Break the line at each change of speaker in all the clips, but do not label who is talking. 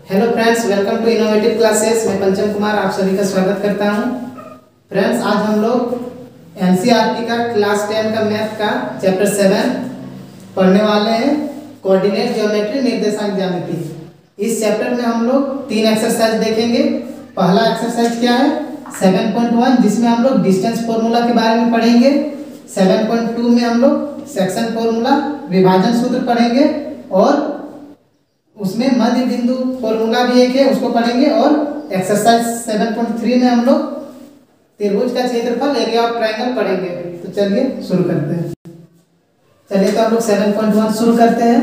Hello friends, welcome to innovative classes. मैं पंचम कुमार आप सभी का स्वागत करता हूं। फ्रेंड्स, आज हम लोग एनसीईआरटी का क्लास 10 का मैथ का चैप्टर 7 पढ़ने वाले हैं, कोऑर्डिनेट ज्योमेट्री, निर्देशांक ज्यामिति। इस चैप्टर में हम लोग 3 एक्सरसाइज देखेंगे। पहला एक्सरसाइज क्या है? 7.1, जिसमें हम लोग डिस्टेंस फॉर्मूला के बारे में पढ़ेंगे। 7.2 में हम लोग सेक्शन फॉर्मूला, विभाजन सूत्र पढ़ेंगे और उसमें मध्य बिंदु फॉर्मूला भी एक है, उसको पढ़ेंगे। और एक्सरसाइज 7.3 में हम लोग त्रिभुज का क्षेत्रफल, एरिया ऑफ ट्रायंगल पढ़ेंगे। तो चलिए शुरू करते हैं। चलिए तो हम लोग 7.1 शुरू करते हैं।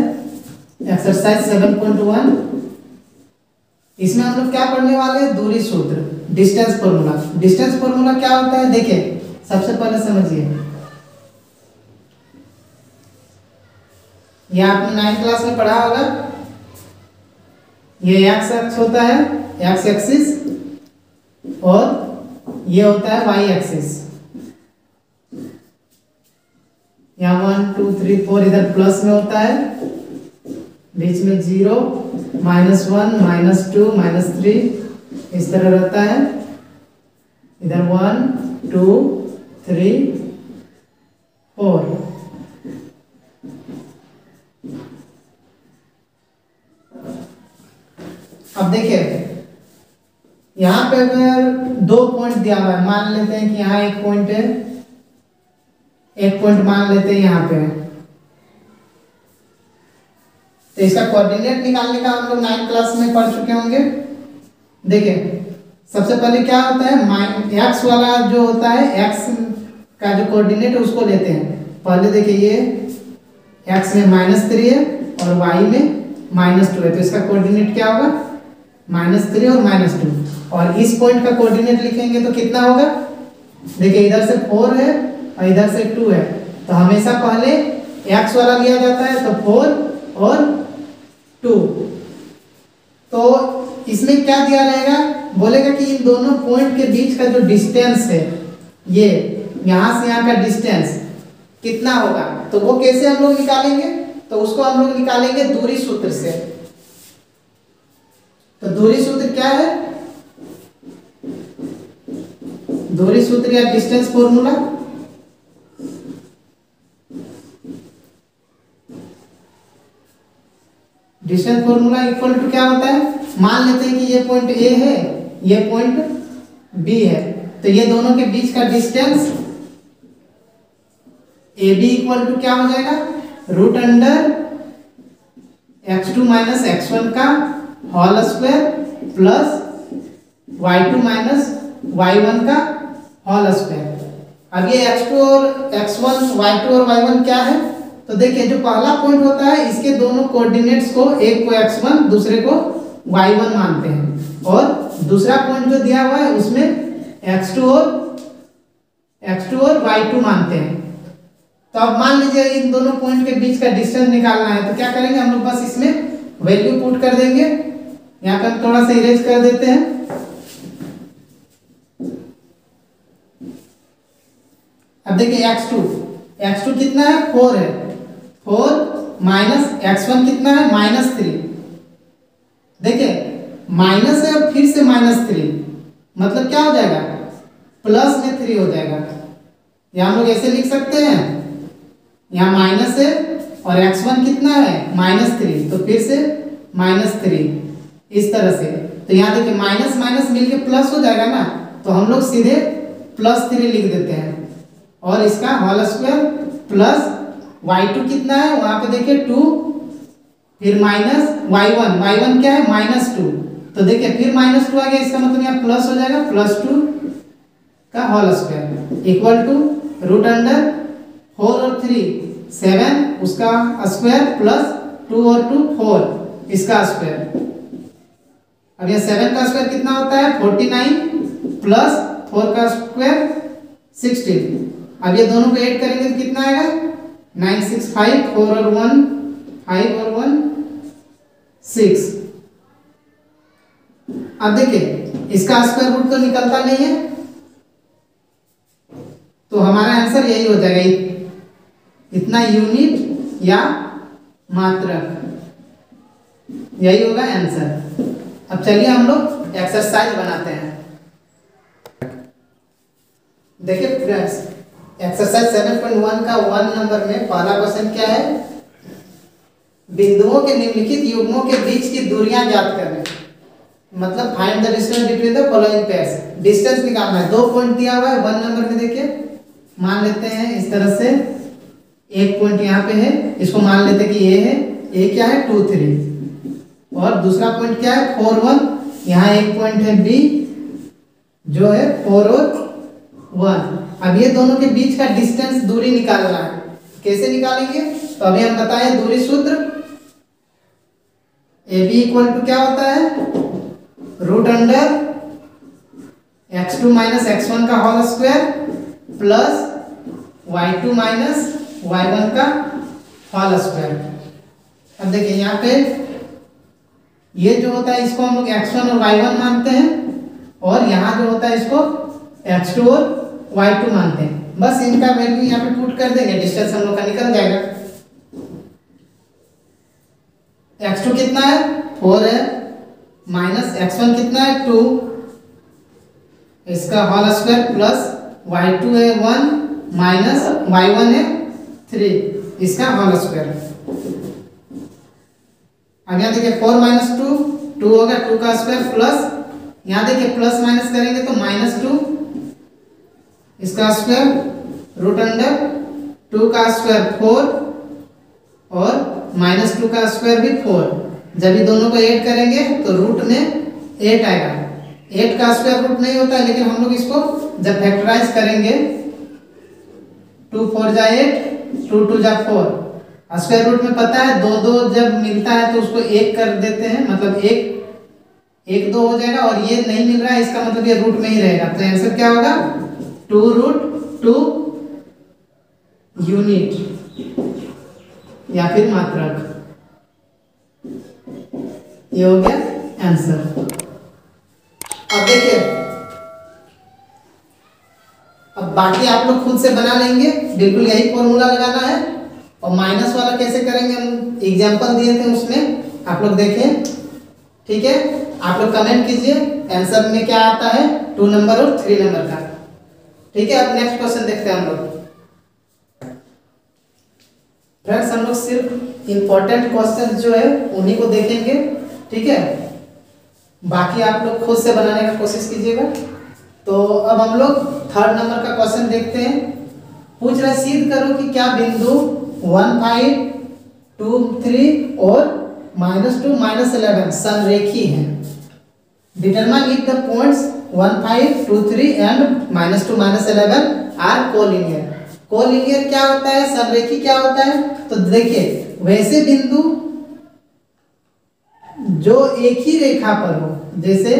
एक्सरसाइज 7.1, इसमें हम लोग क्या पढ़ने वाले हैं? दूरी सूत्र, डिस्टेंस फॉर्मूला। डिस्टेंस फॉर्मूला क्या होता है? देखिए, सबसे पहले समझिए, यह आपने 9th क्लास में पढ़ा होगा। ये एक्स अक्ष होता है, एक्स एक्सिस, और ये होता है वाई एक्सिस। यहाँ 1 2 3 4 इधर प्लस में होता है, बीच में 0, -1, -2, -3 इस तरह रहता है। इधर 1 2 3 4। अब देखिए, यहाँ पे अगर 2 पॉइंट दिया हुआ है, मान लेते हैं कि यहाँ एक पॉइंट है, एक पॉइंट मान लेते हैं यहाँ पे, तो इसका कोऑर्डिनेट निकालने का हम लोग 9th क्लास में पढ़ चुके होंगे। देखिए, सबसे पहले क्या होता है? एक्स वाला जो होता है, एक्स का जो कोऑर्डिनेट है उसको लेते हैं। पहले देखिए, ये एक्स में -3 है और वाई में -2 है, तो इसका कोऑर्डिनेट क्या होगा? -3 और -2। और इस पॉइंट का कोऑर्डिनेट लिखेंगे तो कितना होगा? देखिए, इधर से 4 है और इधर से 2 है, तो हमेशा पहले x वाला लिया जाता है, तो 4 और 2। तो इसमें क्या दिया रहेगा? बोलेगा कि इन दोनों पॉइंट के बीच का जो डिस्टेंस है, ये यहां से यहां का डिस्टेंस कितना होगा? तो वो कैसे हम लोग निकालेंगे? तो उसको हम लोग निकालेंगे दूरी सूत्र से। तो दूरी सूत्र क्या है? दूरी सूत्र या distance formula, distance formula equal to क्या होता है? मान लेते हैं कि ये पॉइंट ए है, ये पॉइंट बी है, तो ये दोनों के बीच का distance A B equal to क्या हो जाएगा? √अंडर x2 - x1 का whole square plus y2 - y1 का होल स्क्वायर। अब ये x2 और x1, y2 और y1 क्या है? तो देखिए, जो पहला पॉइंट होता है, इसके दोनों कोऑर्डिनेट्स को, एक को x1 दूसरे को y1 मानते हैं, और दूसरा पॉइंट जो दिया हुआ है उसमें x2 और y2 मानते हैं। तो अब मान लीजिए इन दोनों पॉइंट के बीच का डिस्टेंस निकालना है, तो क्या करेंगे हम लोग? बस इसमें वैल्यू पुट कर देंगे। यहाँ पे हम थोड़ा सा इरेज कर देते हैं। अब देखिए, x2 कितना है? 4 है। 4 माइनस x1 कितना है? -3। देखिए, माइनस है और फिर से -3, मतलब क्या हो जाएगा? प्लस में 3 हो जाएगा। या हम लोग ऐसे लिख सकते हैं, यहाँ माइनस है और x1 कितना है? -3, तो फिर से -3, इस तरह से। तो यहाँ देखिए, माइनस माइनस मिलके प्लस हो जाएगा ना, तो हम लोग सीधे +3 लिख देते हैं, और इसका होल स्क्वायर प्लस y2 कितना है? वहां पे देखिए 2, फिर माइनस y1 क्या है? -2, तो देखिए फिर -2 आ गया, इसका मतलब यहाँ प्लस हो जाएगा, +2 का whole square equal to √under 4 और 3 7, उसका स्क्वायर प्लस 2 और 2 4, इसका स्क्वायर। अब ये 7 का स्क्वायर कितना होता है? 49 प्लस 4 का स्क्वायर 16। अब ये दोनों को ऐड करेंगे तो कितना आएगा? 9 6 5, 4 और 1 5 और 1 6। अब देखिए, इसका स्क्वायर रूट तो निकलता नहीं है, तो हमारा आंसर यही हो जाएगा, इतना यूनिट या मात्रक, यही होगा आंसर। अब चलिए हम लोग एक्सरसाइज बनाते हैं। देखिए फ्रेंड्स, एक्सरसाइज 7.1 का 1 नंबर में पहला क्वेश्चन क्या है, बिंदुओं के निम्नलिखित युग्मों के बीच की दूरियां ज्ञात करें। मतलब find the distance between the following pairs, distance निकालना है। 2 पॉइंट दिया हुआ है 1 नंबर में। देखिए मान लेते हैं इस तरह से, एक पॉइंट यहाँ पे है, इसको मान लेते हैं कि ये है, ये क्या है 2 3, और दूसरा पॉइंट क्या है 4 1, यहाँ एक पॉइंट है बी जो है 4 और 1। अब ये दोनों के बीच का डिस्टेंस दूरी निकालना है। कैसे निकालेंगे, तो अभी हम बताएं दूरी सूत्र। ए बी इक्वल टू क्या होता है, root under x2 minus x1 का whole square plus y2 minus y1 का होल स्क्वायर। अब देखिए यहाँ पे ये जो होता है इसको हम लोग x1 और y1 मानते हैं, और यहाँ जो होता है इसको x2 और y2 मानते हैं। बस इनका वैल्यू यहाँ पे पुट कर देंगे, डिस्टेंस हम लोग का निकल जाएगा। x2 कितना है 4 है, माइनस x1 कितना है 2, इसका होल स्क्वायर प्लस y2 है 1 माइनस y1 है 3, इसका होल स्क्वायर। अब यहाँ देखिए 4 माइनस 2 2 होगा, 2 का स्क्वायर प्लस, यहाँ देखिए प्लस माइनस करेंगे तो माइनस 2, इसका स्क्वायर रूट अंडर 2 का स्क्वायर 4 और माइनस 2 का स्क्वायर भी 4। जब ये दोनों को ऐड करेंगे तो रूट में 8 आएगा। 8 का स्क्वायर रूट नहीं होता है, लेकिन हम लोग इसको जब फैक्टराइज करेंगे 2 4 जा 8, 2 2 जा 4, स्क्वायर रूट में पता है 2 2 जब मिलता है तो उसको 1 कर देते हैं, मतलब 1 1 2 हो जाएगा, और ये नहीं मिल रहा है इसका मतलब ये रूट में ही रहेगा। तो आंसर क्या होगा 2√2 यूनिट या फिर मात्रक। ये हो गया आंसर। अब देखिए, अब बाकी आप लोग खुद से बना लेंगे, बिल्कुल यही फॉर्मूला लगाना है। और माइनस वाला कैसे करेंगे हम एग्जांपल दिए थे उसमें आप लोग देखें, ठीक है। आप लोग कमेंट कीजिए आंसर में क्या आता है 2 नंबर और 3 नंबर का, ठीक है। अब नेक्स्ट क्वेश्चन देखते हैं हम लोग। फ्रेंड्स हम लोग सिर्फ इंपॉर्टेंट क्वेश्चन जो है उन्हीं को देखेंगे, ठीक है। बाकी आप लोग खुद से बनाने का कोशिश कीजिएगा। तो अब हम लोग 3rd नंबर का क्वेश्चन देखते हैं। पूछ रहा है सिद्ध करो कि क्या बिंदु 1 5 2 3 और -2 -11 संरेखी हैं। Determine if the points 1 5 2 3 and -2 -11 are collinear. Collinear क्या होता है, संरेखी क्या होता है, तो देखिए वैसे बिंदु जो एक ही रेखा पर हो, जैसे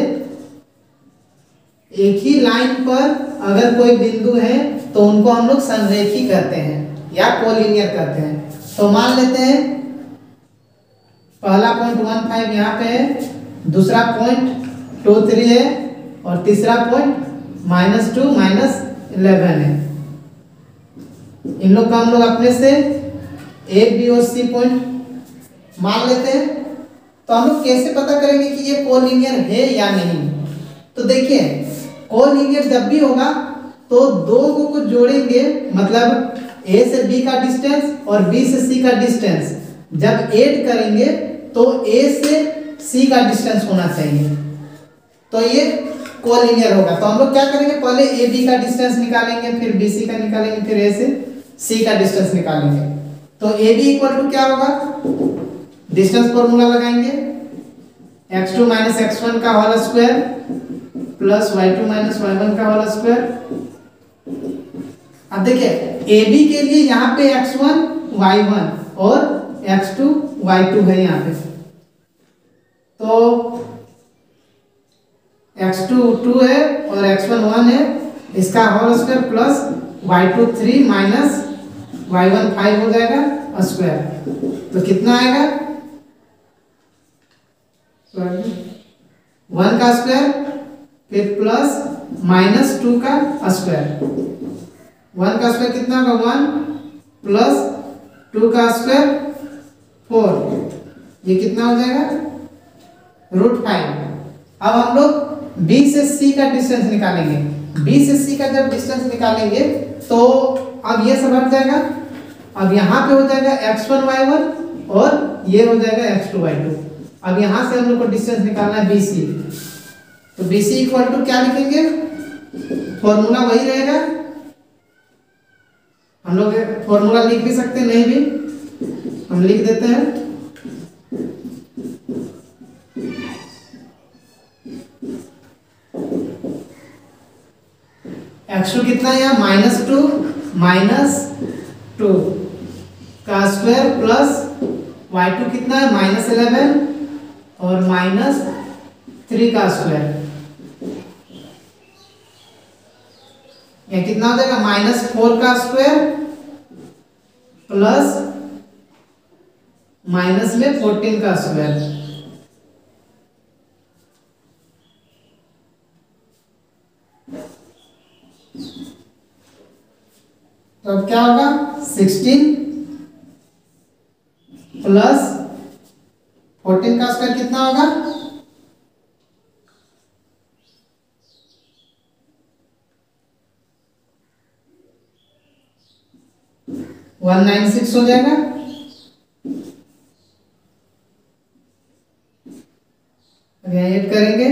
एक ही लाइन पर अगर कोई बिंदु है तो उनको हम लोग संरेखी कहते हैं या कोलिनियर कहते हैं। तो मान लेते हैं पहला पॉइंट 1 5 यहाँ पे है, दूसरा पॉइंट 2 3 है, और तीसरा पॉइंट -2 -11 है। इन लोग का हम लोग अपने से ए बी और सी पॉइंट मान लेते हैं। तो हम लोग कैसे पता करेंगे कि ये कोलिनियर है या नहीं, तो देखिए कोलिनियर जब भी होगा तो दो को जोड़ेंगे, मतलब ए से बी का डिस्टेंस और बी से सी का डिस्टेंस जब ऐड करेंगे तो ए से सी का डिस्टेंस होना चाहिए, तो ये कोलिनियर होगा। तो हम लोग क्या करेंगे, पहले ए बी का डिस्टेंस निकालेंगे, फिर बी सी का निकालेंगे, फिर ए से सी का डिस्टेंस निकालेंगे। तो ए बी इक्वल टू क्या होगा, डिस्टेंस फॉर्मूला लगाएंगे x2 माइनस x1 का whole square plus y2 minus y1 का होल स्क्वायर। अब देखिए ए बी के लिए यहाँ पे x1 y1 और x2 y2 है यहाँ पे, तो x2 2 है और x1 1 है, इसका whole square plus y2 3 minus y1 5 हो जाएगा स्क्वायर। तो कितना आएगा 1 का स्क्वायर फिर प्लस -2 का स्क्वायर। 1 का स्क्वायर कितना होगा 1 प्लस 2 का स्क्वायर 4, ये कितना हो जाएगा √5। अब हम लोग बी से सी का डिस्टेंस निकालेंगे। बी से सी का जब डिस्टेंस निकालेंगे तो अब ये सब हट जाएगा। अब यहाँ पे हो जाएगा x1 y1 और ये हो जाएगा x2 y2। अब यहाँ से हम लोग को डिस्टेंस निकालना है BC। तो BC इक्वल टू क्या लिखेंगे, फॉर्मूला वही रहेगा। हम लोग फॉर्मूला लिख भी सकते हैं, नहीं भी हम लिख देते हैं। x2 कितना है यहाँ -2 का स्क्वायर प्लस y2 कितना है -11 और -3 का स्क्वायर। ये कितना हो जाएगा -4 का स्क्वायर प्लस माइनस में 14 का स्क्वायर। तो अब क्या होगा 16 प्लस 14 का स्क्वायर कितना होगा 196 हो जाएगा। अब यहाँ ऐड करेंगे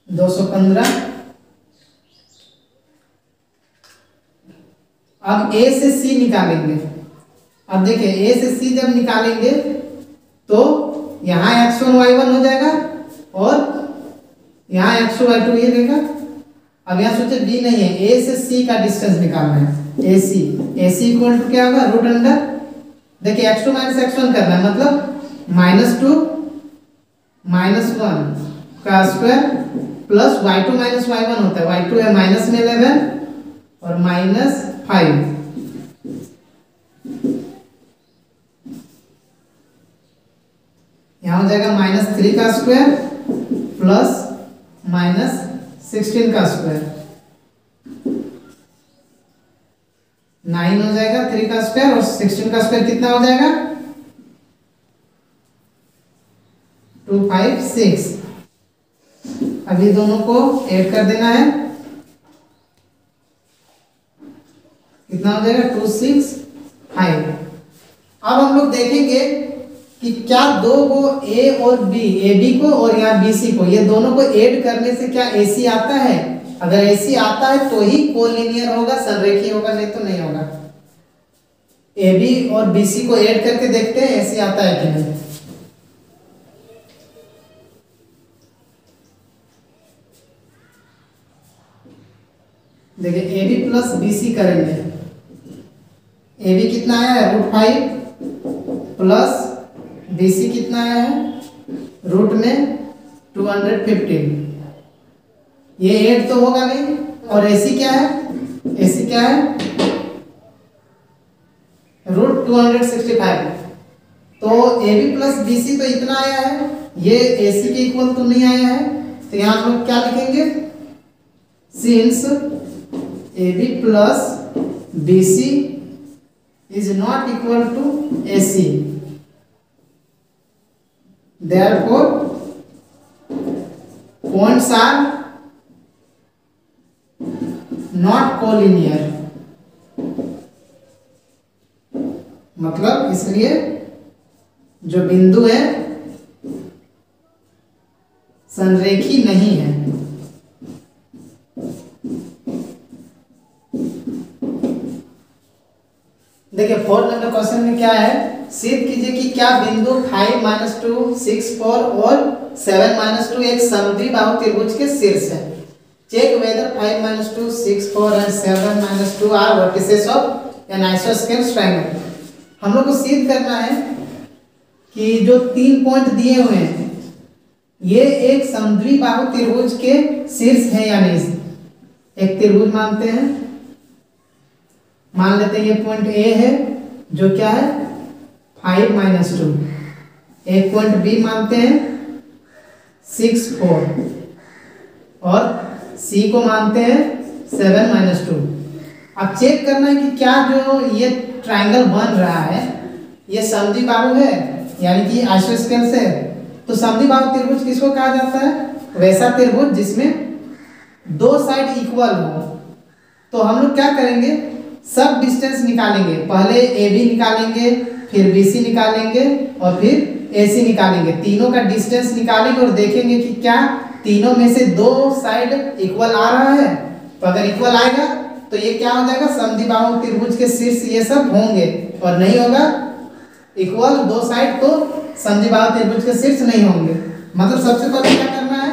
215। अब A से C निकालेंगे। अब देखिए A से C जब निकालेंगे तो यहाँ x1 y1 हो जाएगा और यहाँ x2 y2 ये रहेगा। अब यहाँ सोचे B नहीं है, A से C का डिस्टेंस निकालना है। AC इक्वल टू क्या होगा रूट अंडर, देखिए x2 माइनस x1 करना है, मतलब -2 -1 का square plus y2 minus y1 होता है। y2 है -11 और -5। यहाँ हो जाएगा -3 का स्क्वायर प्लस -16 का स्क्वायर। 9 हो जाएगा 3 का स्क्वायर और 16 का स्क्वायर कितना हो जाएगा 256। अभी दोनों को ऐड कर देना है, कितना हो जाएगा 265। अब हम लोग देखेंगे कि क्या दो को A और B, AB को और यहाँ BC को, ये दोनों को ऐड करने से क्या AC आता है। अगर AC आता है तो ही कोलिनियर होगा, संरेखीय होगा, नहीं तो नहीं होगा। AB और BC को ऐड करके देखते हैं AC आता है कि नहीं। देखिए AB प्लस BC करेंगे। AB कितना आया है √5 प्लस BC कितना आया है रूट में 215। ये 8 तो होगा नहीं। और AC क्या है, AC क्या है √265। तो AB प्लस BC तो इतना आया है, ये AC के इक्वल तो नहीं आया है। तो यहाँ हम लोग क्या लिखेंगे, since AB plus BC is not equal to AC, therefore points are not collinear। मतलब इसलिए जो बिंदु है संरेखी नहीं है। देखिए 4 नंबर क्वेश्चन में क्या है, सिद्ध कीजिए कि क्या बिंदु 5 -2 6 4 और 7 -2 एक समद्विबाहु त्रिभुज के शीर्ष है। Check whether 5 -2 6 4 and 7 -2 are vertices of an आइसोस्केल ट्रायंगल। हम लोग को सिद्ध करना है कि जो 3 पॉइंट दिए हुए हैं ये एक समद्विबाहु त्रिभुज के शीर्ष है या नहीं। एक त्रिभुज मानते हैं, मान लेते हैं ये पॉइंट A है जो क्या है 5 -2। एक पॉइंट B मानते हैं 6 4 और C को मानते हैं 7 -2। अब चेक करना है कि क्या जो ये ट्रायंगल बन रहा है ये समद्विबाहु है। यानी कि आइसोस्केल से है। तो समद्विबाहु त्रिभुज किसको कहा जाता है? वैसा त्रिभुज जिसमें दो साइड इक्वल हो। तो हम लोग क्या करेंगे, सब डिस्टेंस निकालेंगे। पहले ए बी निकालेंगे, फिर बी सी निकालेंगे और फिर ए सी निकालेंगे। तीनों का डिस्टेंस निकालेंगे और देखेंगे कि क्या तीनों में से दो साइड इक्वल आ रहा है। तो अगर इक्वल आएगा तो ये क्या हो जाएगा, समद्विबाहु त्रिभुज के शीर्ष ये सब होंगे। और नहीं होगा इक्वल दो साइड तो समद्विबाहु त्रिभुज के शीर्ष नहीं होंगे। मतलब सबसे पहले क्या करना है,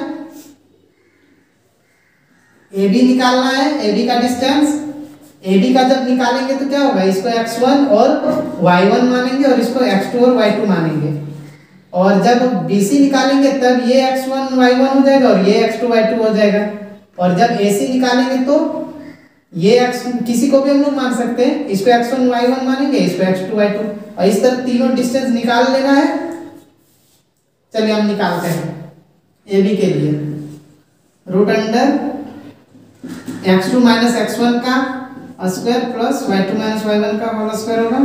ए बी निकालना है, ए बी का डिस्टेंस। ए बी का जब निकालेंगे तो क्या होगा, इसको x1 और y1 मानेंगे और इसको x2 और y2 मानेंगे। और जब BC निकालेंगे तब ये x1 y1 हो जाएगा और ये x2 y2 हो जाएगा। और जब AC निकालेंगे तो ये x किसी को भी हम लोग मान सकते हैं, इसको x1 y1 मानेंगे, इसको x2 y2। और इस तरह तीनों डिस्टेंस निकाल लेना है। चलिए हम निकालते हैं AB के लिए। Root under x2 minus x1 का square plus y2 minus y1 का होल स्क्वायर होगा।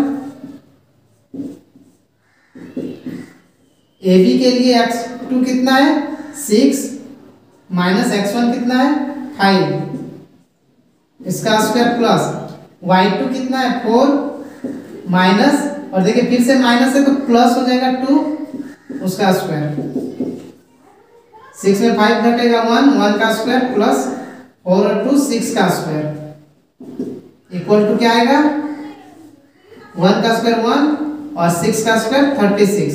AB के लिए x2 कितना है 6 माइनस x1 कितना है 5, इसका स्क्वायर प्लस y2 कितना है 4 माइनस, और देखिए फिर से माइनस है तो प्लस हो जाएगा 2, उसका स्क्वायर। 6 में 5 घटेगा 1 का स्क्वायर प्लस 4 और 2 6 का स्क्वायर इक्वल टू क्या आएगा, 1 का स्क्वायर 1 और 6 का स्क्वायर 36।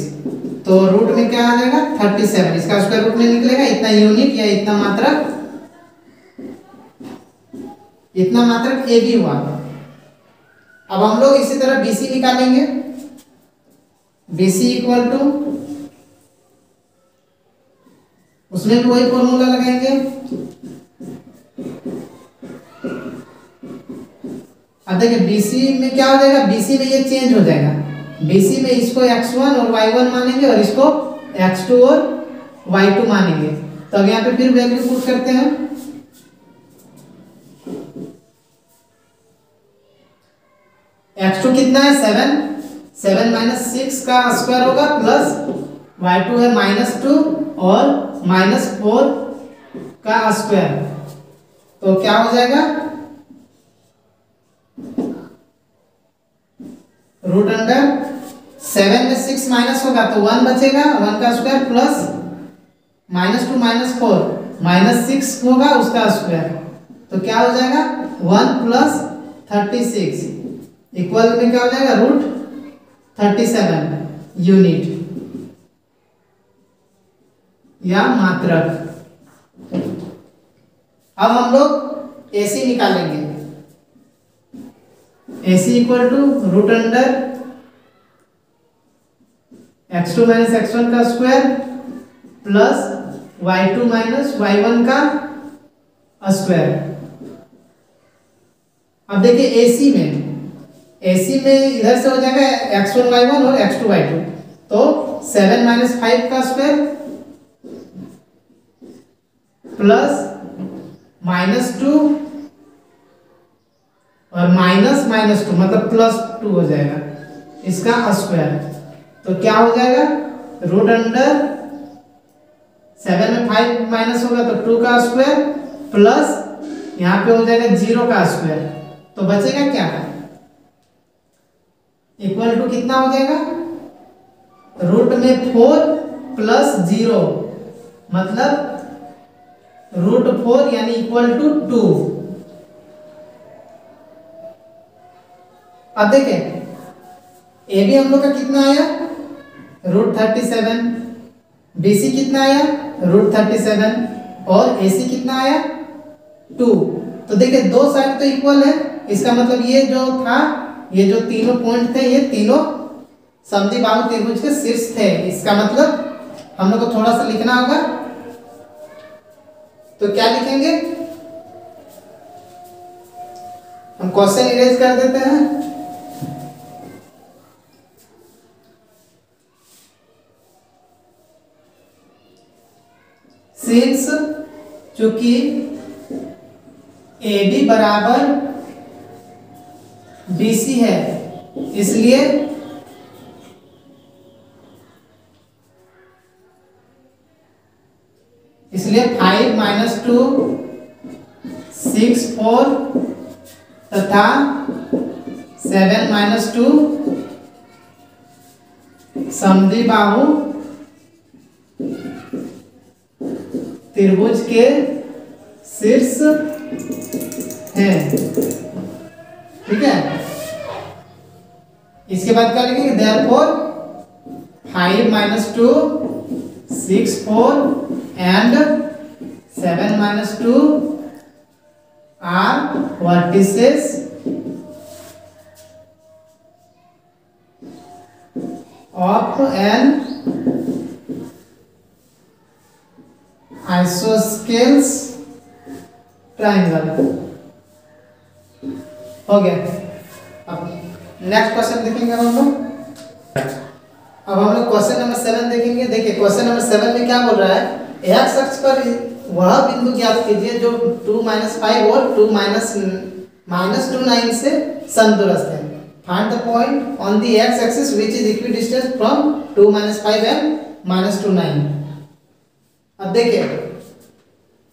तो रूट में क्या आ जाएगा 37, इसका स्क्वायर रूट में निकलेगा इतना यूनिट या इतना मात्रक ए बी हुआ। अब हम लोग इसी तरह BC निकालेंगे। BC इक्वल टू, उसमें भी वही फॉर्मूला लगाएंगे। अब देखिए BC में क्या हो जाएगा, BC में ये चेंज हो जाएगा। BC में इसको x1 और y1 मानेंगे और इसको x2 और y2 मानेंगे। तो अब यहाँ पे फिर वैल्यू पुट करते हैं। x2 कितना है 7 माइनस 6 का स्क्वायर होगा प्लस y2 है -2 और -4 का स्क्वायर। तो क्या हो जाएगा, रूट अंडर 7 में 6 माइनस होगा तो 1 बचेगा, 1 का स्क्वायर प्लस -2 -4 -6 होगा उसका स्क्वायर। तो क्या हो जाएगा 1 प्लस 36 इक्वल में क्या हो जाएगा रूट 37 यूनिट या मात्रक। अब हम लोग AC निकालेंगे। AC equal to root under x2 minus x1 का square plus y2 minus y1 का स्क्वायर। अब देखिए AC में इधर से हो जाएगा x1 y1 और x2 y2। तो 7 माइनस 5 का स्क्वायर प्लस -2 और -2 मतलब +2 हो जाएगा इसका स्क्वायर। तो क्या हो जाएगा रूट अंडर 7 में 5 माइनस होगा तो 2 का स्क्वायर प्लस यहाँ पे हो जाएगा 0 का स्क्वायर। तो बचेगा क्या, इक्वल टू कितना हो जाएगा, रूट में 4 प्लस 0 मतलब रूट 4 यानी इक्वल टू 2। अब देखें ए बी हम लोग का कितना आया रूट 37, BC कितना आया रूट 37 और AC कितना आया 2। तो देखिए दो साइड तो इक्वल है, इसका मतलब ये जो था, ये जो तीनों पॉइंट थे ये तीनों समद्विबाहु त्रिभुज के शीर्ष थे। इसका मतलब हम लोग को थोड़ा सा लिखना होगा। तो क्या लिखेंगे, हम क्वेश्चन इरेज कर देते हैं। सिंस चूंकि AB बराबर BC है इसलिए इसलिए 5 माइनस 2 6 4 तथा 7 माइनस 2 समद्विबाहु त्रिभुज के शीर्ष है। ठीक है, इसके बाद क्या लिखेंगे, therefore 5 minus 2 6 4 and 7 minus 2 are vertices of an isosceles triangle. हो गया। अब नेक्स्ट क्वेश्चन देखेंगे हम लोग। अब हम लोग क्वेश्चन नंबर 7 देखेंगे। देखिए क्वेश्चन नंबर 7 में क्या बोल रहा है, एक्स अक्ष पर वह बिंदु ज्ञात कीजिए जो 2 - 5 और 2 - 2 9 से समदूरस्थ है। Find the point on the x axis which is equidistant from 2 - 5 and -2 9। अब देखिए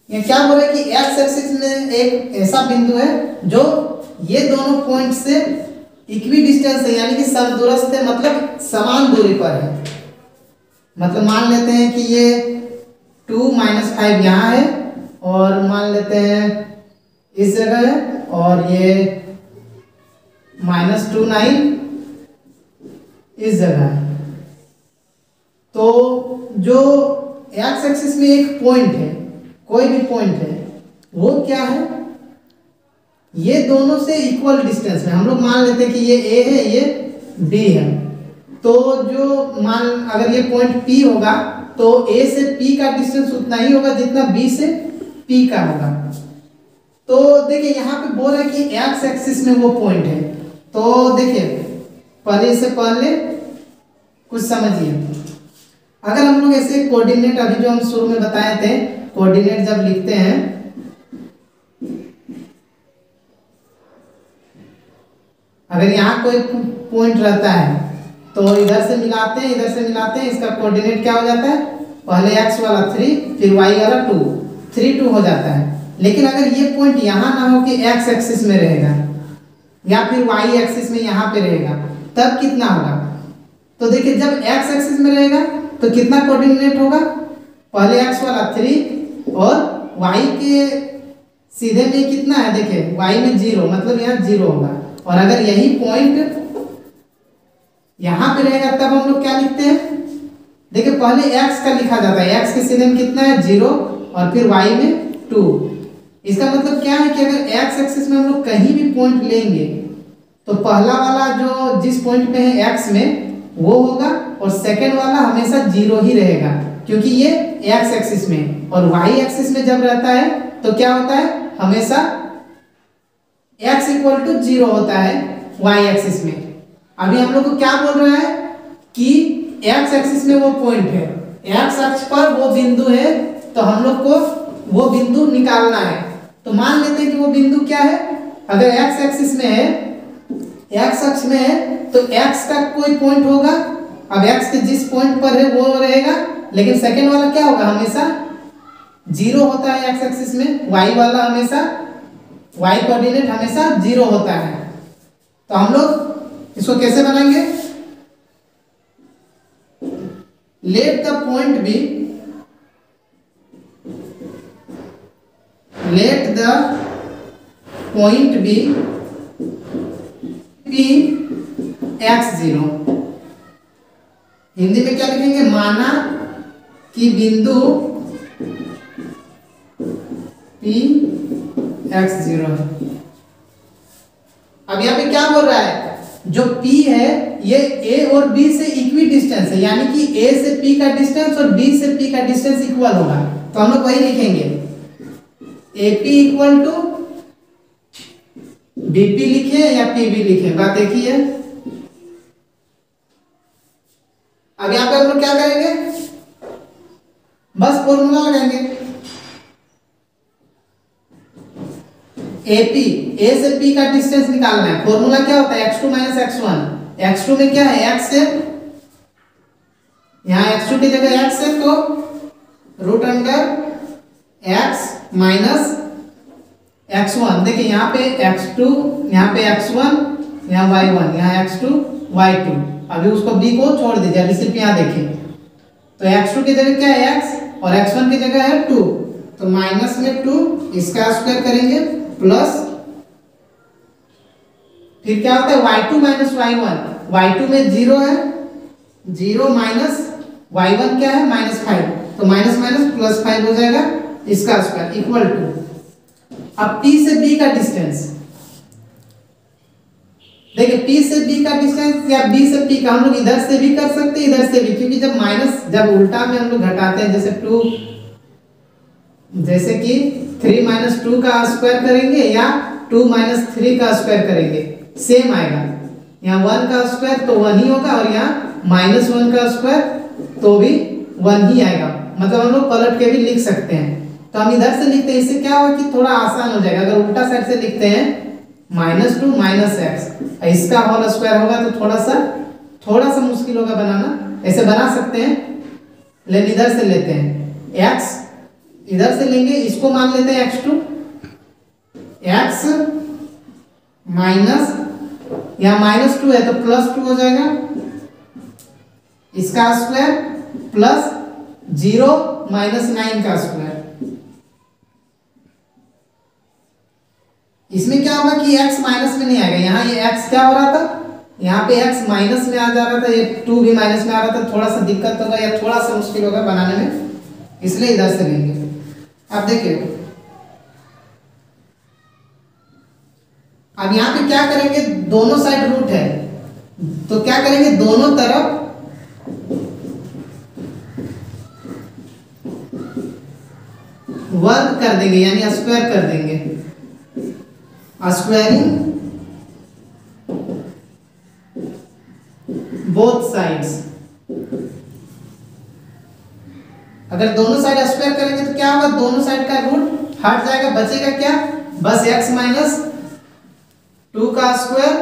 ये क्या बोल रहा है कि एक्स एक्सिस में एक ऐसा बिंदु है जो ये दोनों पॉइंट से इक्विडिस्टेंस है, यानी कि समदूरस्थ है, मतलब समान दूरी पर है। मतलब मान लेते हैं कि ये 2 - 5 यहाँ है और मान लेते हैं इस जगह है, और ये -2 9 इस जगह है। तो जो एक्स एक्सिस में एक पॉइंट है, कोई भी पॉइंट है, वो क्या है, ये दोनों से इक्वल डिस्टेंस में। हम लोग मान लेते हैं कि ये ए है, ये बी है। तो जो अगर ये पॉइंट पी होगा तो ए से पी का डिस्टेंस उतना ही होगा जितना बी से पी का होगा। तो देखिए यहाँ पे बोल रहा है कि एक्स एक्सिस में वो पॉइंट है। तो देखिए पहले कुछ समझिए। अगर हम लोग ऐसे कोऑर्डिनेट, अभी जो हम शुरू में बताए थे, कोऑर्डिनेट जब लिखते हैं, अगर यहाँ कोई पॉइंट रहता है तो इधर से मिलाते हैं, इधर से मिलाते हैं, इसका कोऑर्डिनेट क्या हो जाता है, पहले x वाला 3 फिर y वाला 2, 3 2 हो जाता है। लेकिन अगर ये पॉइंट यहाँ ना हो कि x एक्सिस में रहेगा या फिर y एक्सिस में यहाँ पे रहेगा, तब कितना होगा। तो देखिए जब x एक्सिस में रहेगा तो कितना कोऑर्डिनेट होगा, पहले x वाला 3 और y के सीधे में कितना है, देखिए y में 0, मतलब यहाँ 0 होगा। और अगर यही पॉइंट यहाँ पे रहेगा तब हम लोग क्या लिखते हैं, देखिए पहले x का लिखा जाता है, x के सीधे में कितना है 0 और फिर y में 2। इसका मतलब क्या है कि अगर x एक्सिस में हम लोग कहीं भी पॉइंट लेंगे तो पहला वाला जो जिस पॉइंट पे है x में वो होगा और सेकंड वाला हमेशा 0 ही रहेगा, क्योंकि ये x एक्सिस में। और y एक्सिस में जब रहता है तो क्या होता है, हमेशा x = 0 होता है y एक्सिस में। अभी हम लोग को क्या बोल रहा है कि x एक्सिस में वो पॉइंट है, x अक्ष पर वो बिंदु है, तो हम लोग को वो बिंदु निकालना है। तो मान लेते हैं कि वो बिंदु क्या है, अगर x एक्सिस में है, x अक्ष में है, तो x का कोई पॉइंट होगा। अब x के जिस पॉइंट पर है वो रहेगा, लेकिन सेकंड वाला क्या होगा, हमेशा 0 होता है x एक्सिस में, y वाला हमेशा, y कोऑर्डिनेट हमेशा 0 होता है। तो हम लोग इसको कैसे बनाएंगे, let the point B, let the point B x0। Hindi में क्या लिखेंगे, माना कि बिंदु P x0 है। अब यहाँ पे क्या बोल रहा है, जो P है ये A और B से इक्वी डिस्टेंस है, यानी कि A से P का डिस्टेंस और B से P का डिस्टेंस इक्वल होगा। तो हम लोग वही लिखेंगे, AP = BP लिखे या PB लिखे, बात एक ही है। अब यहाँ पे हम लोग क्या करेंगे, बस फॉर्मूला लगाएंगे। AP, A से P का डिस्टेंस निकालना है। फॉर्मूला क्या होता है, x2 - x1। x2 में क्या है, x है, यहाँ x2 की जगह x है, तो √√x x माइनस x1। देखिए यहाँ पे x2, यहाँ पे x1, यहाँ y1, यहाँ x2 y2। अभी उसको b को छोड़ दीजिए। अभी सिर्फ यहाँ देखिए तो x2 की जगह क्या है x और x1 की जगह है 2, तो माइनस में 2 इसका स्क्वायर करेंगे प्लस फिर क्या होता है y2 माइनस y1। y2 में 0 है, 0 माइनस y1 क्या है -5, तो माइनस माइनस प्लस 5 हो जाएगा इसका स्क्वायर इक्वल टू। अब P से B का डिस्टेंस देखिए, P से B का डिस्टेंस या B से P का हम लोग इधर से भी कर सकते हैं इधर से भी, क्योंकि जब उल्टा में हम लोग घटाते हैं जैसे कि 3 माइनस 2 का स्क्वायर करेंगे या 2 माइनस 3 का स्क्वायर करेंगे सेम आएगा। यहाँ 1 का स्क्वायर तो 1 ही होगा और यहाँ -1 का स्क्वायर तो भी 1 ही आएगा। मतलब हम लोग पलट के भी लिख सकते हैं। तो हम इधर से लिखते हैं, इससे क्या होगा कि थोड़ा आसान हो जाएगा। अगर उल्टा साइड से लिखते हैं -2 माइनस x, इसका होल स्क्वायर होगा तो थोड़ा सा मुश्किल होगा बनाना। ऐसे बना सकते हैं, लेकिन इधर से लेते हैं x, इधर से लेंगे इसको मान लेते हैं x2, x माइनस यहाँ -2 है तो +2 हो जाएगा इसका स्क्वायर प्लस 0 माइनस 9 का स्क्वायर। इसमें क्या होगा कि x माइनस में नहीं आएगा। यहाँ ये x क्या हो रहा था, यहाँ पे x माइनस में आ जा रहा था, ये 2 भी माइनस में आ रहा था। थोड़ा सा दिक्कत होगा या थोड़ा सा मुश्किल होगा बनाने में, इसलिए इधर से लेंगे। अब देखिए, अब यहाँ पे क्या करेंगे, दोनों साइड रूट है तो क्या करेंगे, दोनों तरफ वर्ग कर देंगे यानी स्क्वायर कर देंगे। Squaring both sides. अगर दोनों साइड स्क्वायर करेंगे तो क्या होगा, दोनों साइड का रूट हट जाएगा, बचेगा क्या, बस x माइनस 2 का स्क्वायर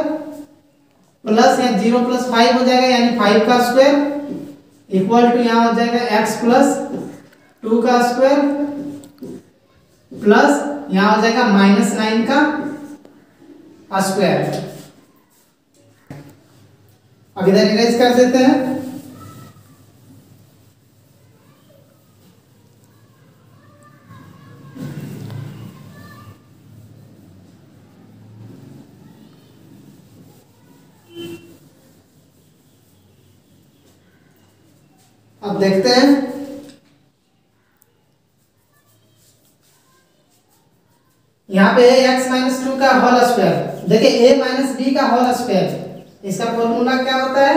प्लस या 0 प्लस 5 हो जाएगा यानी 5 का स्क्वायर इक्वल टू यहाँ हो जाएगा x प्लस 2 का स्क्वायर प्लस यहाँ हो जाएगा -9 का स्क्वायर। अब इधर इरेज कर देते हैं। अब देखते हैं, यहाँ पे है x माइनस 2 का होल स्क्वायर। देखिए a माइनस b का होल स्क्वायर, इसका फॉर्मूला क्या होता है,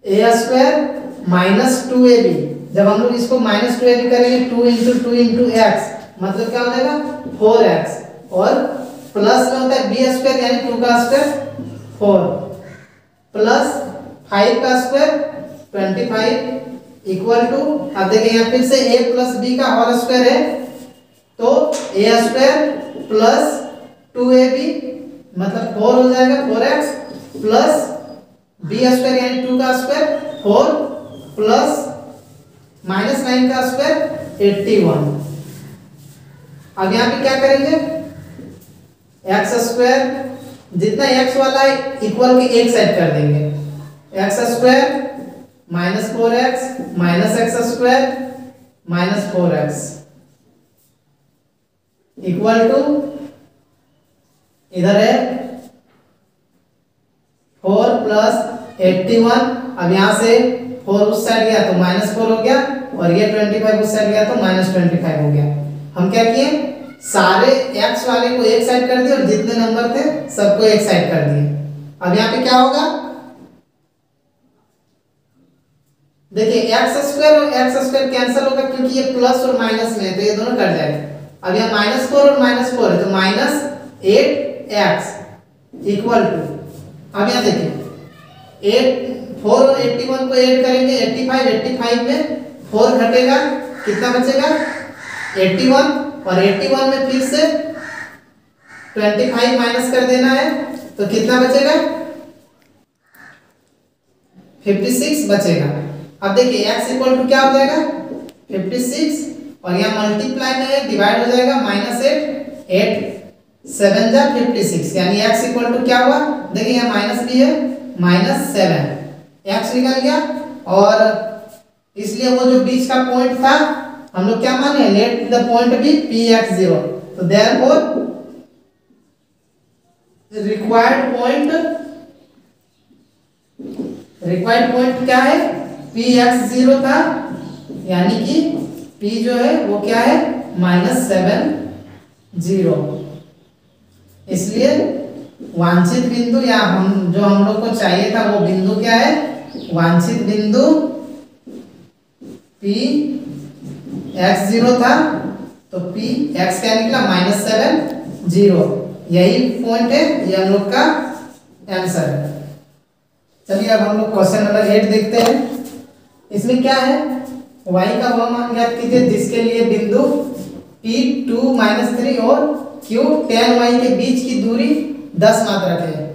a स्क्वायर माइनस 2ab। जब हम लोग इसको माइनस 2ab करेंगे 2 इंटू 2 इंटू x, मतलब क्या हो जाएगा 4x, और प्लस में होता है b स्क्वायर यानी 2 का स्क्वायर 4 प्लस 5 का स्क्वायर 25 इक्वल टू। अब देखिए यहाँ फिर से a प्लस b का होल स्क्वायर है तो a स्क्वायर प्लस 2ab मतलब 4 हो जाएगा 4x प्लस b स्क्वायर यानी 2 का स्क्वायर 4 प्लस -9 का स्क्वायर 81। अब यहाँ पे क्या करेंगे, x स्क्वायर जितना x वाला है इक्वल के एक साइड कर देंगे, x square minus 4x minus x square minus 4x equal to इधर है 4 प्लस 81। अब यहां से 4 उस साइड गया तो -4 हो गया और ये 25 उस साइड गया तो -25 हो गया। हम क्या किए, सारे x वाले को एक साइड कर दिए और जितने नंबर थे सबको एक साइड कर दिए। अब यहाँ पे क्या होगा, देखिए x स्क्वायर और x स्क्वायर कैंसिल होगा क्योंकि ये प्लस और माइनस में है तो ये दोनों कट जाएगा। अब यहाँ -4 और -4 है तो -8x इक्वल टू, अब यहाँ देखिए 4 और 81 को ऐड करेंगे 85 में 4 घटेगा कितना बचेगा 81, और 81 में फिर से 25 माइनस कर देना है तो कितना बचेगा 56 बचेगा। अब देखिए x इक्वल टू क्या हो जाएगा 56 और यहाँ मल्टीप्लाई में डिवाइड हो जाएगा -8, 8 7 जा 56, यानी x इक्वल टू क्या हुआ, देखिए यहाँ माइनस भी है, -7 x निकल गया। और इसलिए वो जो बीच का पॉइंट था हम लोग क्या माने, late the point B px0, तो देयरफॉर रिक्वायर्ड पॉइंट क्या है, px0 था, यानी कि p जो है वो क्या है, -7 0। इसलिए वांछित बिंदु या हम लोग को चाहिए था वो बिंदु क्या है, वांछित बिंदु p x0 था, तो p x क्या निकला, -7 0। यही पॉइंट है, ये हम लोग का आंसर है। चलिए अब हम लोग क्वेश्चन नंबर 8 देखते हैं। इसमें क्या है, y का वह मान ज्ञात कीजिए जिसके लिए बिंदु p 2 -3 और q 10y के बीच की दूरी 10 मात्रक है।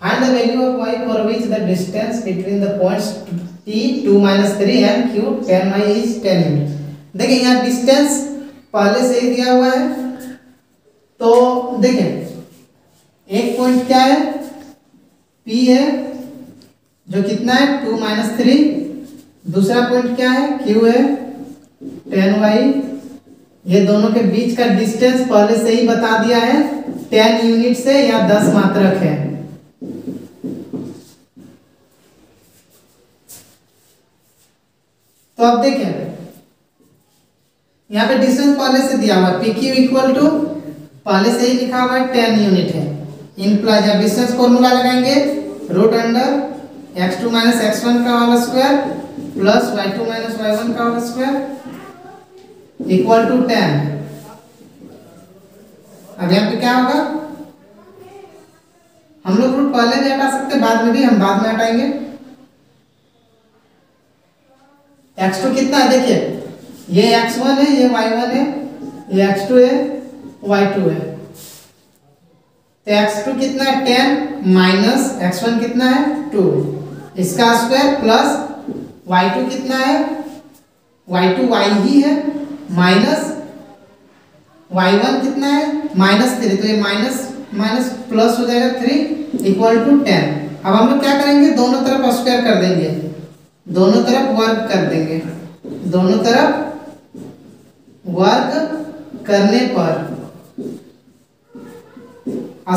Find the value of y for which the distance between the points p 2 -3 and q 10y is 10 unit. देखिए यहाँ डिस्टेंस पहले से ही दिया हुआ है, तो देखिए एक पॉइंट क्या है, p है जो कितना है 2 -3, दूसरा पॉइंट क्या है, q है 10y। ये दोनों के बीच का डिस्टेंस पहले से ही बता दिया है, 10 यूनिट से या 10 मात्रक है। तो अब देखें यहाँ पे डिस्टेंस पहले से दिया हुआ है, pq इक्वल टू पहले से ही लिखा हुआ है 10 यूनिट है। इम्प्लाई जब डिस्टेंस फॉर्मूला लगाएंगे, रूट अंडर x2 - x1 का whole square plus y2 - y1 का होल स्क्वायर इक्वल टू 10। अब यहाँ पे क्या होगा, हम लोग रूट पहले भी हटा सकते, बाद में भी हम बाद में हटाएंगे। x2 कितना है, देखिए ये x1 है, ये y1 है, ये x2 है, y2 है। तो x2 कितना है 10 माइनस x1 कितना है 2, इसका स्क्वायर प्लस y2 कितना है, y2 y ही है, माइनस y1 कितना है -3, तो ये माइनस प्लस हो जाएगा 3 इक्वल टू 10। अब हम लोग क्या करेंगे, दोनों तरफ स्क्वायर कर देंगे, दोनों तरफ वर्क कर देंगे। दोनों तरफ वर्क करने पर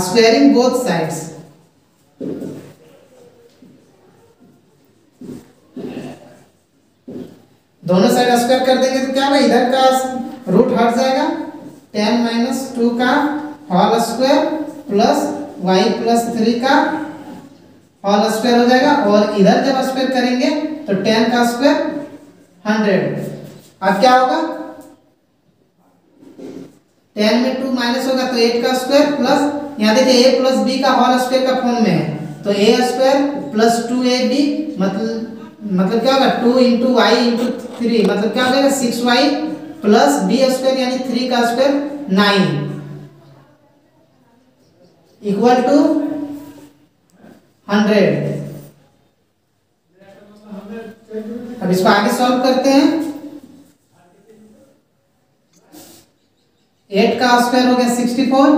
स्क्वायरिंग बोथ साइड्स, दोनों साइड स्क्वायर कर देंगे तो क्या होगा, इधर का रूट हट जाएगा, 10 - 2 का होल स्क्वायर प्लस y + 3 का होल स्क्वायर हो जाएगा, और इधर जब स्क्वायर करेंगे तो 10 का स्क्वायर 100। अब क्या होगा, 10 में 2 माइनस होगा तो 8 का स्क्वायर प्लस, यहाँ देखिए a + b का होल स्क्वायर का फॉर्म में है, तो a² + 2ab मतलब क्या होगा 2 × y × 3, मतलब क्या हो जाएगा 6y + b² यानी 3 का स्क्वायर 9 इक्वल टू 100। अब इसको आगे सॉल्व करते हैं। 8 का स्क्वायर हो गया 64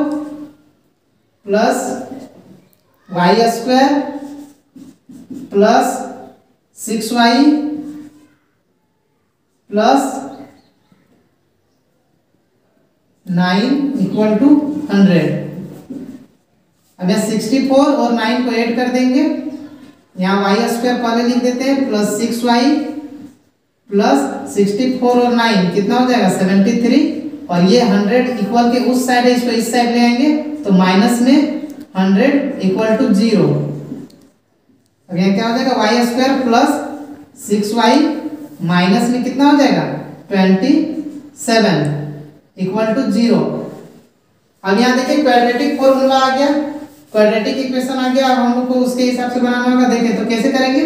plus y² plus 6y plus 9 equal to 100। अब यहाँ 64 और 9 को ऐड कर देंगे, यहाँ y² पहले लिख देते हैं प्लस 6y प्लस 64 और 9 कितना हो जाएगा 73, और ये 100 इक्वल के उस साइड है, इसको इस साइड ले आएंगे तो माइनस में 100 इक्वल टू 0। अब यहाँ क्या हो जाएगा y² प्लस 6y माइनस में कितना हो जाएगा 27 इक्वल टू 0। अब यहाँ देखिए क्वाड्रेटिक फॉर्मूला आ गया, क्वाड्रेटिक इक्वेशन आ गया। अब हम लोग को उसके हिसाब से बनाना होगा। देखें तो कैसे करेंगे,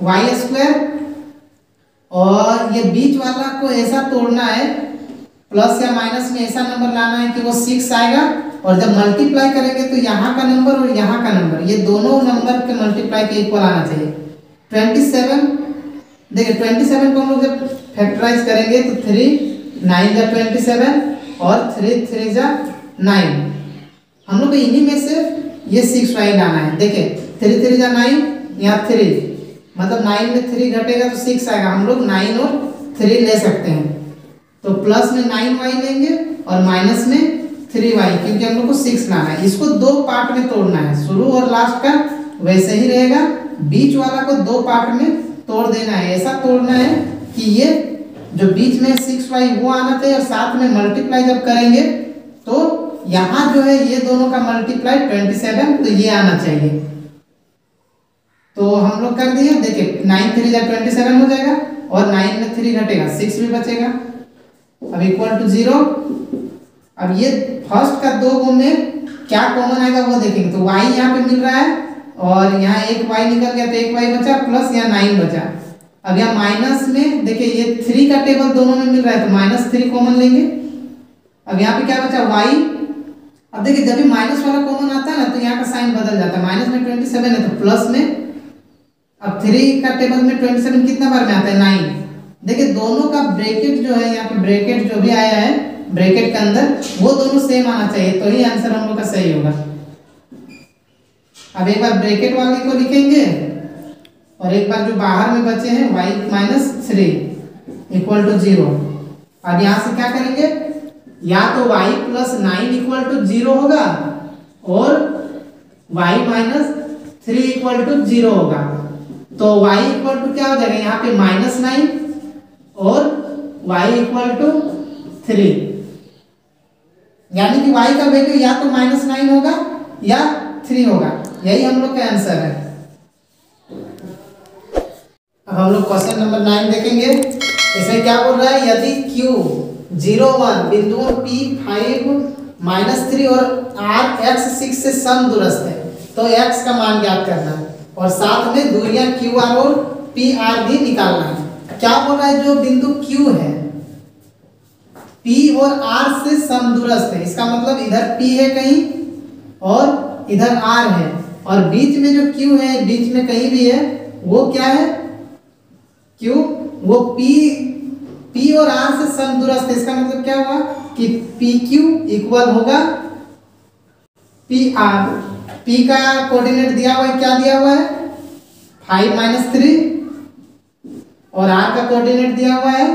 y² और ये बीच वाला को ऐसा तोड़ना है, प्लस या माइनस में ऐसा नंबर लाना है कि वो 6 आएगा, और जब मल्टीप्लाई करेंगे तो यहाँ का नंबर और यहाँ का नंबर, ये दोनों नंबर के मल्टीप्लाई के इक्वल आना चाहिए। 27 देखिए 27 को हम लोग जब फैक्टराइज करेंगे तो 3 9 जा 27 और 3 3 जा 9। हम लोग को इन्हीं में से ये 6y लाना है। देखिए 3 3 जा 9, यहाँ 3 मतलब 9 में 3 घटेगा तो 6 आएगा। हम लोग 9 और 3 ले सकते हैं, तो प्लस में 9y लेंगे और माइनस में 3y, क्योंकि हम लोग को 6 लाना है। इसको दो पार्ट में तोड़ना है, शुरू और लास्ट का वैसे ही रहेगा, बीच वाला को दो पार्ट में तोड़ देना है। ऐसा तोड़ना है कि ये जो बीच में 6y वो आना चाहिए और साथ में मल्टीप्लाई जब करेंगे तो यहाँ जो है ये दोनों का मल्टीप्लाई 27, तो ये आना चाहिए। तो हम लोग कर दिए। देखिए 9 3 जा 27 हो जाएगा और 9 में 3 घटेगा 6 भी बचेगा। अब इक्वल टू 0। अब ये फर्स्ट का दो गो में क्या कॉमन आएगा वो देखेंगे। तो y यहाँ पे मिल रहा है और यहाँ एक y निकल गया तो एक y बचा, प्लस यहाँ 9 बचा। अब यहाँ माइनस में देखिए ये 3 का टेबल दोनों में मिल रहा है तो -3 कॉमन लेंगे। अब यहाँ पे क्या बचा y। अब देखिए जब भी माइनस वाला कॉमन आता है ना तो यहाँ का साइन बदल जाता है। माइनस में 27 है तो प्लस में, अब 3 का टेबल में 27 कितना बार में आता है 9। देखिए दोनों का ब्रैकेट जो है, यहाँ पे ब्रैकेट जो भी आया है ब्रैकेट के अंदर वो दोनों सेम आना चाहिए, तो ही आंसर हम लोग का सही होगा। अब एक बार ब्रैकेट वाले को लिखेंगे और एक बार जो बाहर में बचे हैं y - 3 इक्वल टू 0। अब यहाँ से क्या करेंगे, या तो y + 9 इक्वल टू 0 होगा और y - 3 इक्वल टू 0 होगा। तो y इक्वल टू क्या हो जाएगा, यहाँ पे -9 और y इक्वल टू 3, यानी कि y का वैल्यू या तो -9 होगा या 3 होगा। यही हम लोग का आंसर है। अब हम लोग क्वेश्चन नंबर 9 देखेंगे। इसमें क्या बोल रहा है, यदि Q 0 1 बिंदुओं P5 - 3 और R x 6 से समदूरस्थ है तो x का मान ज्ञात करना है और साथ में दूरियां QR और PR भी निकालना है। क्या बोल रहा है, जो बिंदु Q है P और R से समदूरस्थ है, इसका मतलब इधर P है कहीं और इधर R है और बीच में जो Q है बीच में कहीं भी है वो क्या है, Q वो P और R से समदूरस्थ है। इसका मतलब क्या हुआ कि PQ इक्वल होगा PR। P का कोऑर्डिनेट दिया हुआ है, क्या दिया हुआ है 5 - 3 और R का कोऑर्डिनेट दिया हुआ है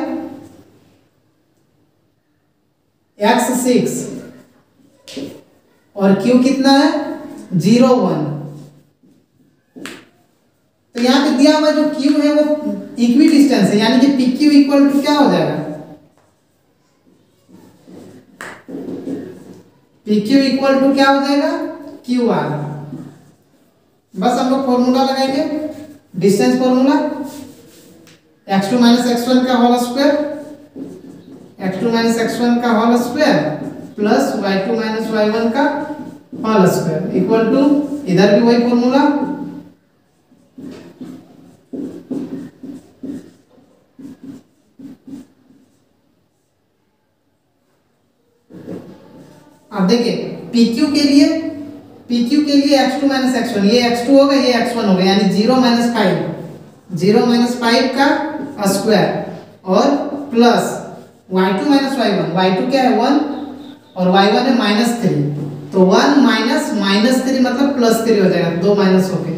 x 6 और Q कितना है 0 1। तो यहाँ पे दिया हुआ जो Q है वो इक्वी डिस्टेंस है, यानी कि PQ इक्वल टू क्या हो जाएगा, PQ इक्वल टू क्या हो जाएगा QR। बस हम लोग फॉर्मूला लगाएंगे, डिस्टेंस फॉर्मूला x2 - x1 का होल स्क्वायर, x2 - x1 का whole square plus y2 - y1 का होल स्क्वायर इक्वल टू, इधर भी वही फॉर्मूला, अब देखिए PQ के लिए x2 - x1, ये x2 होगा ये x1 होगा, यानी 0 - 5 का स्क्वायर और प्लस y2 - y1, y2 क्या है 1 और y1 है -3, तो 1 - -3 मतलब +3 हो जाएगा, दो माइनस हो गए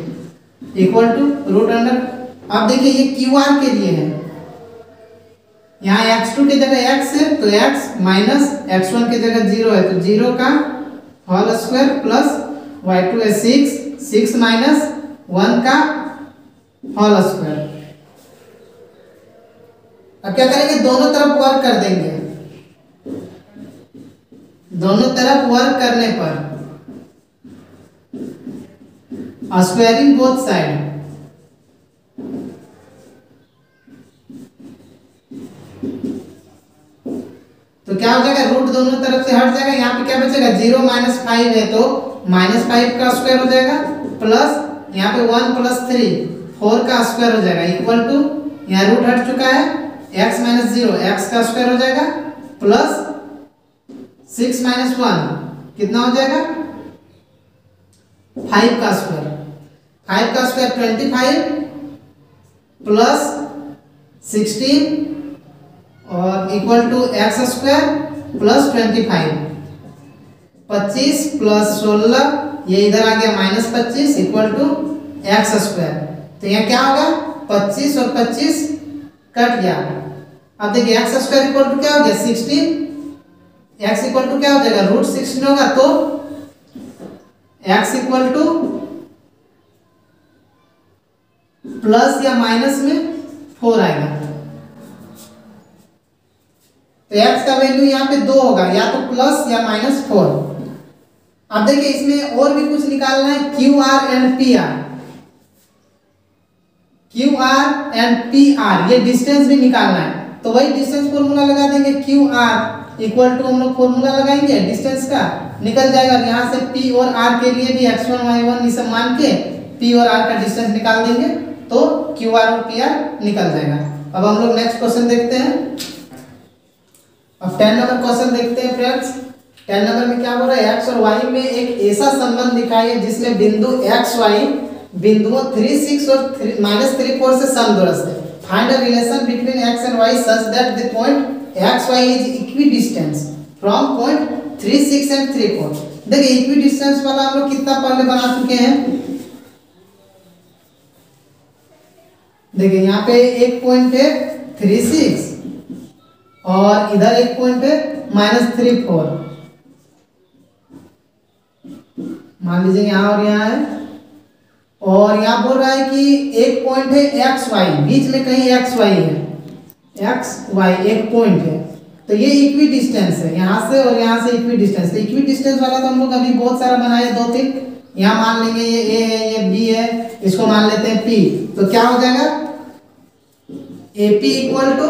इक्वल टू रूट अंडर। अब देखिए ये QR के लिए है, यहाँ x2 की जगह x है तो x माइनस x1 की जगह 0 है तो 0 का होल स्क्वायर प्लस y2 है 6 माइनस 1 का होल स्क्वायर। अब क्या करेंगे, दोनों तरफ वर्क कर देंगे। दोनों तरफ वर्क करने पर स्क्वायरिंग बोथ साइड, तो क्या हो जाएगा, रूट दोनों तरफ से हट जाएगा। यहाँ पे क्या बचेगा 0 - 5 है तो -5 का स्क्वायर हो जाएगा प्लस यहाँ पे 1 + 3 4 का स्क्वायर हो जाएगा इक्वल टू, यहाँ रूट हट चुका है x - 0 x का स्क्वायर हो जाएगा प्लस 6 - 1 कितना हो जाएगा 5 का स्क्वायर, 5 का स्क्वायर 25 प्लस 16 और equal to x square plus 25, 25 plus 16, ये इधर आ गया -25 इक्वल टू एक्स स्क्वायर। तो यहाँ क्या होगा, 25 और 25 कट गया। अब देखिए एक्स स्क्वायर इक्वल टू क्या हो गया 16, एक्स इक्वल टू क्या हो जाएगा √16 होगा, तो एक्स इक्वल टू प्लस या माइनस में 4 आएगा। तो x का वैल्यू यहाँ पे 2 होगा, या तो प्लस या -4। अब देखिए इसमें और भी कुछ निकालना है, QR and PR, QR and PR ये डिस्टेंस भी निकालना है। तो वही डिस्टेंस फॉर्मूला लगा देंगे, QR इक्वल टू हम लोग फॉर्मूला लगाएंगे डिस्टेंस का, निकल जाएगा। यहाँ से P और R के लिए भी x1 y1 ये सब मान के P और R का डिस्टेंस निकाल देंगे, तो QR और PR निकल जाएगा। अब हम लोग नेक्स्ट क्वेश्चन देखते हैं। अब 10 नंबर क्वेश्चन देखते हैं फ्रेंड्स। 10 नंबर में क्या बोल रहा है, x और y में एक ऐसा संबंध दिखाइए जिसमें बिंदु x y बिंदुओं 3 6 और -3 4 से समदूरस्थ है। Find a relation between x and y such that the point x y is equidistance from point 3 6 and 3 4। देखिए इक्विडिस्टेंस वाला हम लोग कितना पहले बना चुके हैं। देखिए यहाँ पे एक पॉइंट है 3 6 और इधर एक पॉइंट है -3 4, मान लीजिए यहाँ और यहाँ है। और यहाँ बोल रहा है कि एक पॉइंट है एक्स वाई, बीच में कहीं एक्स वाई है, एक्स वाई एक पॉइंट है। तो ये इक्वी डिस्टेंस है, यहाँ से और यहाँ से इक्वी डिस्टेंस। तो इक्वी डिस्टेंस वाला तो हम लोग अभी बहुत सारा बनाए 2-3। यहाँ मान लेंगे ये ए है, ये बी है, इसको मान लेते हैं पी। तो क्या हो जाएगा A P equal to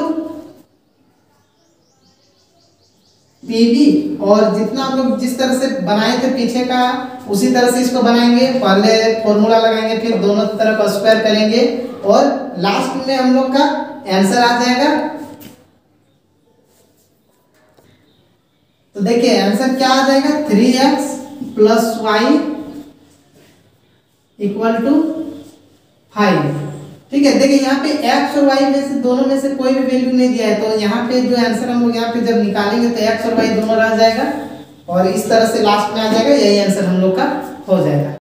P B. और जितना हम लोग जिस तरह से बनाए थे पीछे का उसी तरह से इसको बनाएंगे। पहले फॉर्मूला लगाएंगे, फिर दोनों तरफ स्क्वायर करेंगे और लास्ट में हम लोग का आंसर आ जाएगा। तो देखिए आंसर क्या आ जाएगा 3x + y = 5। ठीक है, देखिए यहाँ पे x और y में से दोनों में से कोई भी वैल्यू नहीं दिया है, तो यहाँ पे जो आंसर हम लोग यहाँ पे जब निकालेंगे तो x और y दोनों रह जाएगा और इस तरह से लास्ट में आ जाएगा, यही आंसर हम लोग का हो जाएगा।